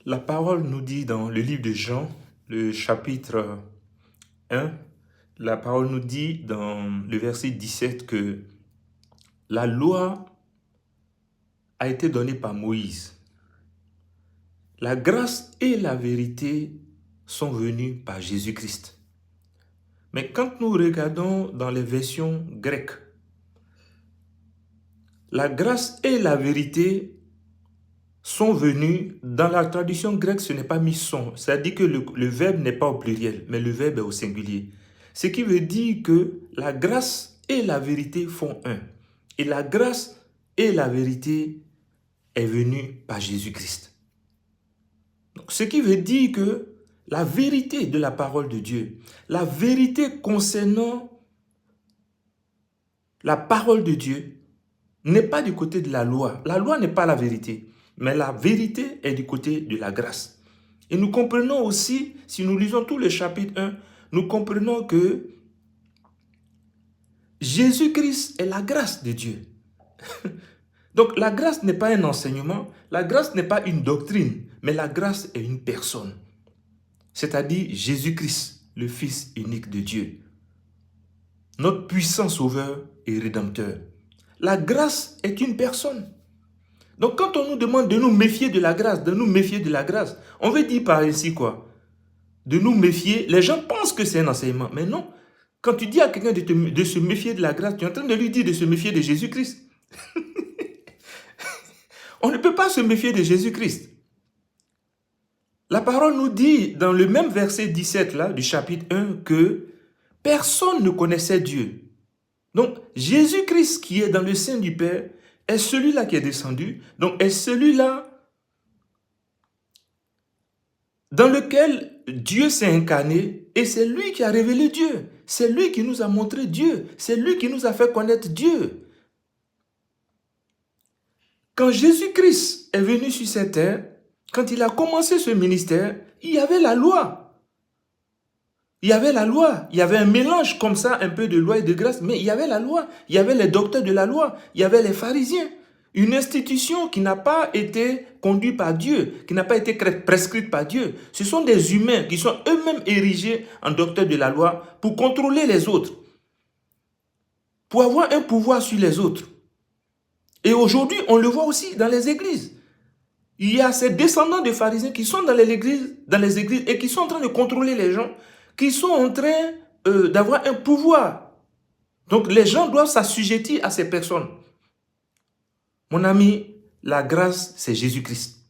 La parole nous dit dans le livre de Jean, le chapitre 1, la parole nous dit dans le verset 17 que la loi a été donnée par Moïse. La grâce et la vérité sont venues par Jésus-Christ. Mais quand nous regardons dans les versions grecques, la grâce et la vérité sont venus, dans la traduction grecque, ce n'est pas mis sont, c'est-à-dire que le verbe n'est pas au pluriel, mais le verbe est au singulier. Ce qui veut dire que la grâce et la vérité font un. Et la grâce et la vérité est venue par Jésus-Christ. Ce qui veut dire que la vérité de la parole de Dieu, la vérité concernant la parole de Dieu, n'est pas du côté de la loi. La loi n'est pas la vérité. Mais la vérité est du côté de la grâce. Et nous comprenons aussi, si nous lisons tout le chapitre 1, nous comprenons que Jésus-Christ est la grâce de Dieu. Donc la grâce n'est pas un enseignement, la grâce n'est pas une doctrine, mais la grâce est une personne. C'est-à-dire Jésus-Christ, le Fils unique de Dieu. Notre puissant sauveur et rédempteur. La grâce est une personne. Donc quand on nous demande de nous méfier de la grâce, on veut dire par ici quoi? De nous méfier, les gens pensent que c'est un enseignement, mais non. Quand tu dis à quelqu'un de se méfier de la grâce, tu es en train de lui dire de se méfier de Jésus-Christ. On ne peut pas se méfier de Jésus-Christ. La parole nous dit dans le même verset 17 là, du chapitre 1 que personne ne connaissait Dieu. Donc Jésus-Christ qui est dans le sein du Père est celui-là qui est descendu, donc est celui-là dans lequel Dieu s'est incarné et c'est lui qui a révélé Dieu. C'est lui qui nous a montré Dieu. C'est lui qui nous a fait connaître Dieu. Quand Jésus-Christ est venu sur cette terre, quand il a commencé ce ministère, il y avait la loi. Il y avait la loi. Il y avait un mélange comme ça, un peu de loi et de grâce, mais il y avait la loi. Il y avait les docteurs de la loi. Il y avait les pharisiens. Une institution qui n'a pas été conduite par Dieu, qui n'a pas été prescrite par Dieu. Ce sont des humains qui sont eux-mêmes érigés en docteurs de la loi pour contrôler les autres, pour avoir un pouvoir sur les autres. Et aujourd'hui, on le voit aussi dans les églises. Il y a ces descendants de pharisiens qui sont dans les églises et qui sont en train de contrôler les gens, qui sont en train d'avoir un pouvoir. Donc les gens doivent s'assujettir à ces personnes. Mon ami, la grâce, c'est Jésus-Christ.